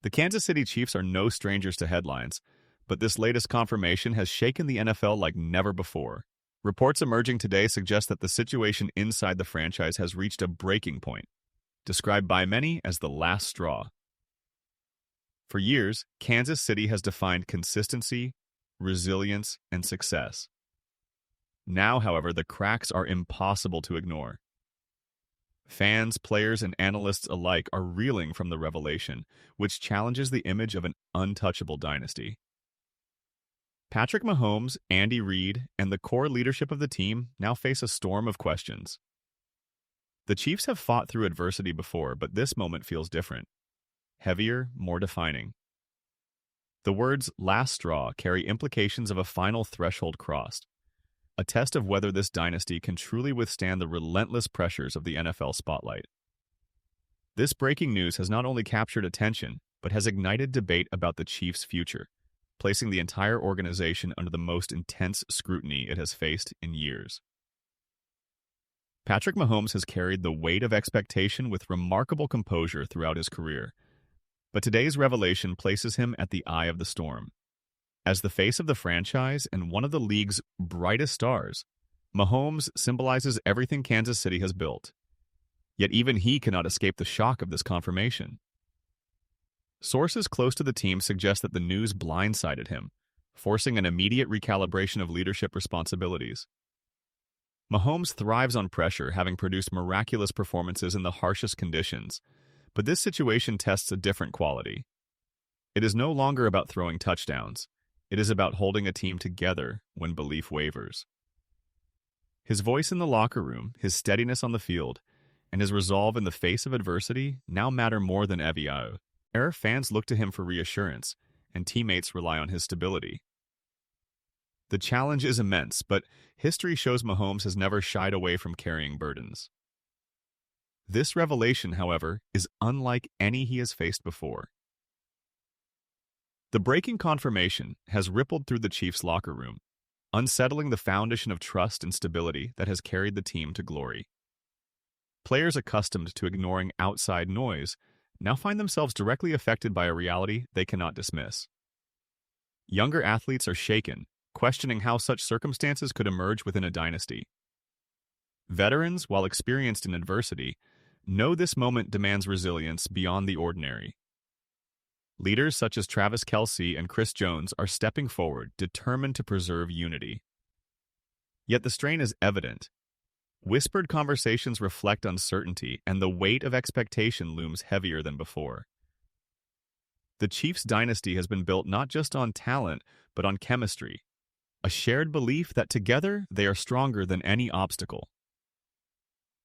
The Kansas City Chiefs are no strangers to headlines, but this latest confirmation has shaken the NFL like never before. Reports emerging today suggest that the situation inside the franchise has reached a breaking point, described by many as the last straw. For years, Kansas City has defined consistency, resilience, and success. Now, however, the cracks are impossible to ignore. Fans, players, and analysts alike are reeling from the revelation, which challenges the image of an untouchable dynasty. Patrick Mahomes, Andy Reid, and the core leadership of the team now face a storm of questions. The Chiefs have fought through adversity before, but this moment feels different. Heavier, more defining. The words "last straw" carry implications of a final threshold crossed, a test of whether this dynasty can truly withstand the relentless pressures of the NFL spotlight. This breaking news has not only captured attention, but has ignited debate about the Chiefs' future, placing the entire organization under the most intense scrutiny it has faced in years. Patrick Mahomes has carried the weight of expectation with remarkable composure throughout his career, but today's revelation places him at the eye of the storm. As the face of the franchise and one of the league's brightest stars, Mahomes symbolizes everything Kansas City has built. Yet even he cannot escape the shock of this confirmation. Sources close to the team suggest that the news blindsided him, forcing an immediate recalibration of leadership responsibilities. Mahomes thrives on pressure, having produced miraculous performances in the harshest conditions, but this situation tests a different quality. It is no longer about throwing touchdowns. It is about holding a team together when belief wavers. His voice in the locker room, his steadiness on the field, and his resolve in the face of adversity now matter more than ever. Fans look to him for reassurance, and teammates rely on his stability. The challenge is immense, but history shows Mahomes has never shied away from carrying burdens. This revelation, however, is unlike any he has faced before. The breaking confirmation has rippled through the Chiefs' locker room, unsettling the foundation of trust and stability that has carried the team to glory. Players accustomed to ignoring outside noise now find themselves directly affected by a reality they cannot dismiss. Younger athletes are shaken, questioning how such circumstances could emerge within a dynasty. Veterans, while experienced in adversity, know this moment demands resilience beyond the ordinary. Leaders such as Travis Kelce and Chris Jones are stepping forward, determined to preserve unity. Yet the strain is evident. Whispered conversations reflect uncertainty, and the weight of expectation looms heavier than before. The Chiefs' dynasty has been built not just on talent, but on chemistry, a shared belief that together they are stronger than any obstacle.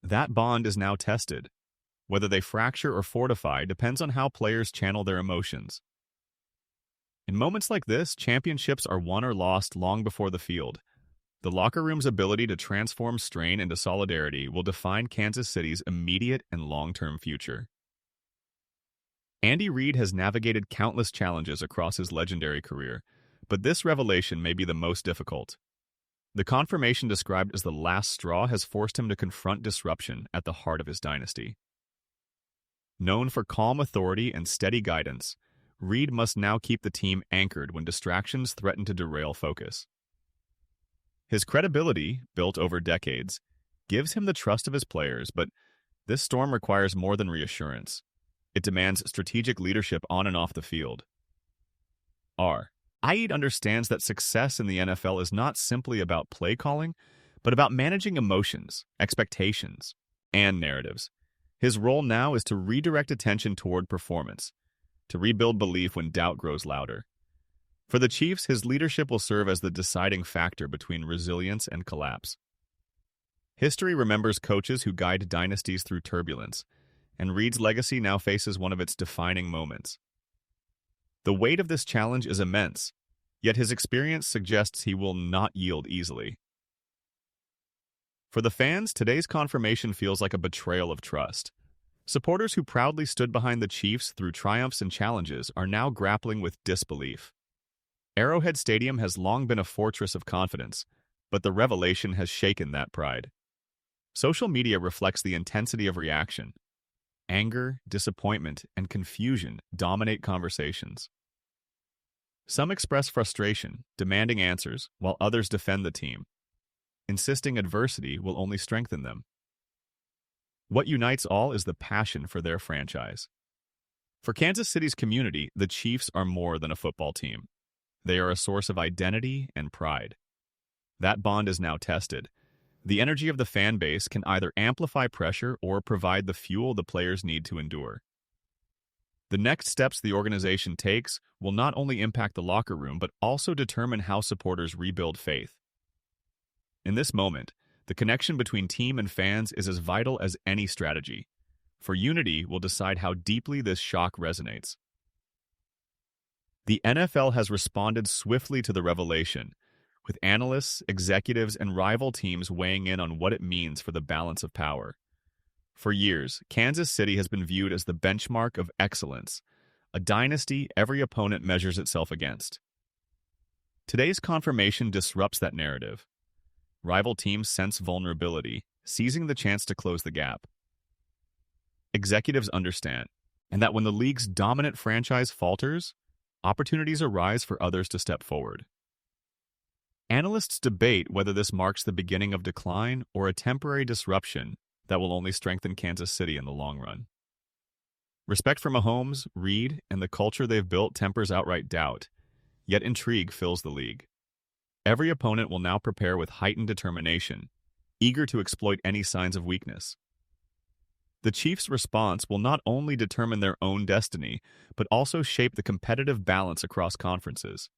That bond is now tested. Whether they fracture or fortify depends on how players channel their emotions. In moments like this, championships are won or lost long before the field. The locker room's ability to transform strain into solidarity will define Kansas City's immediate and long-term future. Andy Reid has navigated countless challenges across his legendary career, but this revelation may be the most difficult. The confirmation described as the last straw has forced him to confront disruption at the heart of his dynasty. Known for calm authority and steady guidance, Reid must now keep the team anchored when distractions threaten to derail focus. His credibility, built over decades, gives him the trust of his players, but this storm requires more than reassurance. It demands strategic leadership on and off the field. Aid understands that success in the NFL is not simply about play calling, but about managing emotions, expectations, and narratives. His role now is to redirect attention toward performance, to rebuild belief when doubt grows louder. For the Chiefs, his leadership will serve as the deciding factor between resilience and collapse. History remembers coaches who guide dynasties through turbulence, and Reid's legacy now faces one of its defining moments. The weight of this challenge is immense, yet his experience suggests he will not yield easily. For the fans, today's confirmation feels like a betrayal of trust. Supporters who proudly stood behind the Chiefs through triumphs and challenges are now grappling with disbelief. Arrowhead Stadium has long been a fortress of confidence, but the revelation has shaken that pride. Social media reflects the intensity of reaction. anger, disappointment, and confusion dominate conversations. Some express frustration, demanding answers, while others defend the team, insisting adversity will only strengthen them. What unites all is the passion for their franchise. For Kansas City's community, the Chiefs are more than a football team. They are a source of identity and pride. That bond is now tested. The energy of the fan base can either amplify pressure or provide the fuel the players need to endure. The next steps the organization takes will not only impact the locker room but also determine how supporters rebuild faith. In this moment, the connection between team and fans is as vital as any strategy, for unity will decide how deeply this shock resonates. The NFL has responded swiftly to the revelation, with analysts, executives, and rival teams weighing in on what it means for the balance of power. For years, Kansas City has been viewed as the benchmark of excellence, a dynasty every opponent measures itself against. Today's confirmation disrupts that narrative. Rival teams sense vulnerability, seizing the chance to close the gap. Executives understand, and that when the league's dominant franchise falters, opportunities arise for others to step forward. Analysts debate whether this marks the beginning of decline or a temporary disruption that will only strengthen Kansas City in the long run. Respect for Mahomes, Reed, and the culture they've built tempers outright doubt, yet intrigue fills the league. Every opponent will now prepare with heightened determination, eager to exploit any signs of weakness. The Chiefs' response will not only determine their own destiny, but also shape the competitive balance across conferences.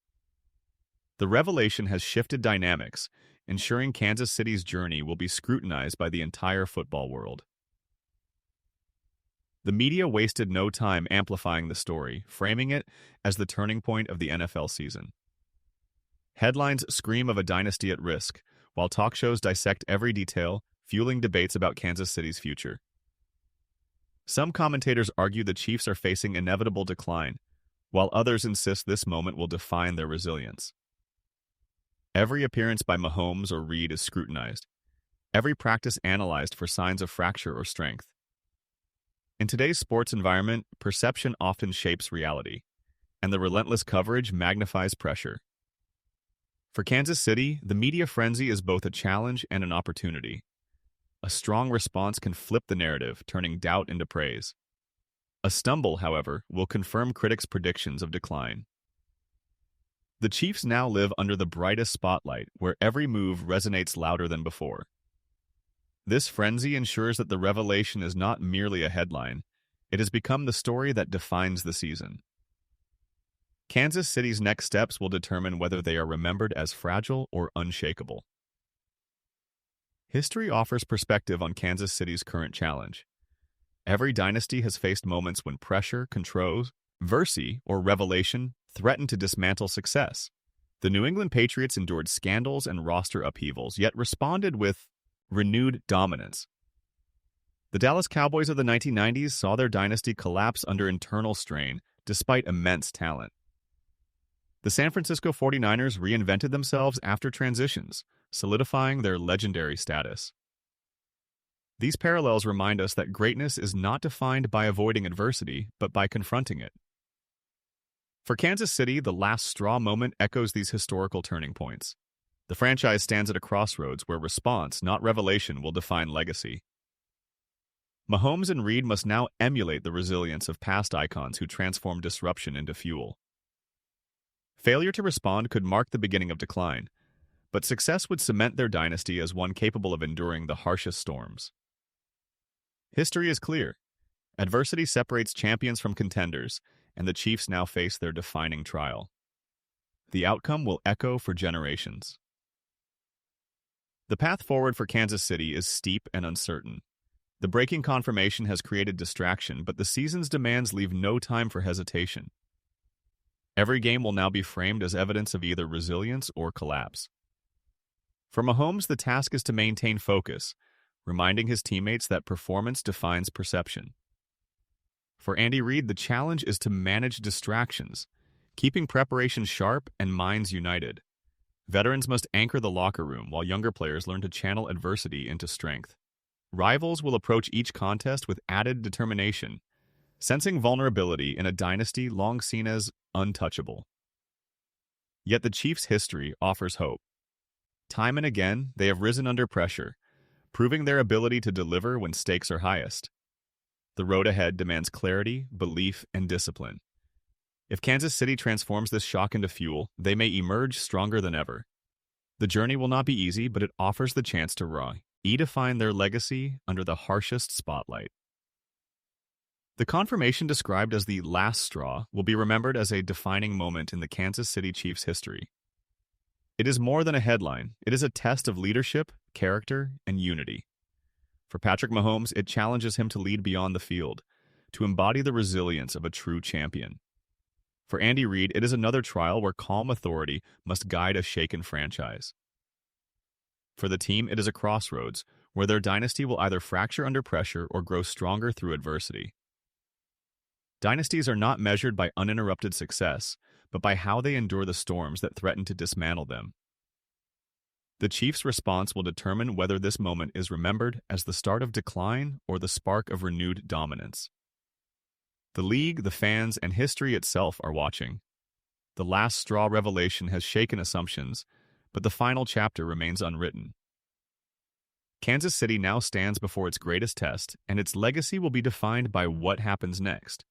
The revelation has shifted dynamics, ensuring Kansas City's journey will be scrutinized by the entire football world. The media wasted no time amplifying the story, framing it as the turning point of the NFL season. Headlines scream of a dynasty at risk, while talk shows dissect every detail, fueling debates about Kansas City's future. Some commentators argue the Chiefs are facing inevitable decline, while others insist this moment will define their resilience. Every appearance by Mahomes or Reed is scrutinized, every practice analyzed for signs of fracture or strength. In today's sports environment, perception often shapes reality, and the relentless coverage magnifies pressure. For Kansas City, the media frenzy is both a challenge and an opportunity. A strong response can flip the narrative, turning doubt into praise. A stumble, however, will confirm critics' predictions of decline. The Chiefs now live under the brightest spotlight, where every move resonates louder than before. This frenzy ensures that the revelation is not merely a headline, it has become the story that defines the season. Kansas City's next steps will determine whether they are remembered as fragile or unshakable. History offers perspective on Kansas City's current challenge. Every dynasty has faced moments when pressure, controversy, or revelation threatened to dismantle success. The New England Patriots endured scandals and roster upheavals, yet responded with renewed dominance. The Dallas Cowboys of the 1990s saw their dynasty collapse under internal strain, despite immense talent. The San Francisco 49ers reinvented themselves after transitions, solidifying their legendary status. These parallels remind us that greatness is not defined by avoiding adversity, but by confronting it. For Kansas City, the last straw moment echoes these historical turning points. The franchise stands at a crossroads where response, not revelation, will define legacy. Mahomes and Reed must now emulate the resilience of past icons who transformed disruption into fuel. Failure to respond could mark the beginning of decline, but success would cement their dynasty as one capable of enduring the harshest storms. History is clear. Adversity separates champions from contenders, and the Chiefs now face their defining trial. The outcome will echo for generations. The path forward for Kansas City is steep and uncertain. The breaking confirmation has created distraction, but the season's demands leave no time for hesitation. Every game will now be framed as evidence of either resilience or collapse. For Mahomes, the task is to maintain focus, reminding his teammates that performance defines perception. For Andy Reid, the challenge is to manage distractions, keeping preparation sharp and minds united. Veterans must anchor the locker room while younger players learn to channel adversity into strength. Rivals will approach each contest with added determination, sensing vulnerability in a dynasty long seen as untouchable. Yet the Chiefs' history offers hope. Time and again, they have risen under pressure, proving their ability to deliver when stakes are highest. The road ahead demands clarity, belief, and discipline. If Kansas City transforms this shock into fuel, they may emerge stronger than ever. The journey will not be easy, but it offers the chance to redefine their legacy under the harshest spotlight. The confirmation described as the last straw will be remembered as a defining moment in the Kansas City Chiefs' history. It is more than a headline. It is a test of leadership, character, and unity. For Patrick Mahomes, it challenges him to lead beyond the field, to embody the resilience of a true champion. For Andy Reid, it is another trial where calm authority must guide a shaken franchise. For the team, it is a crossroads where their dynasty will either fracture under pressure or grow stronger through adversity. Dynasties are not measured by uninterrupted success, but by how they endure the storms that threaten to dismantle them. The Chiefs' response will determine whether this moment is remembered as the start of decline or the spark of renewed dominance. The league, the fans, and history itself are watching. The last straw revelation has shaken assumptions, but the final chapter remains unwritten. Kansas City now stands before its greatest test, and its legacy will be defined by what happens next.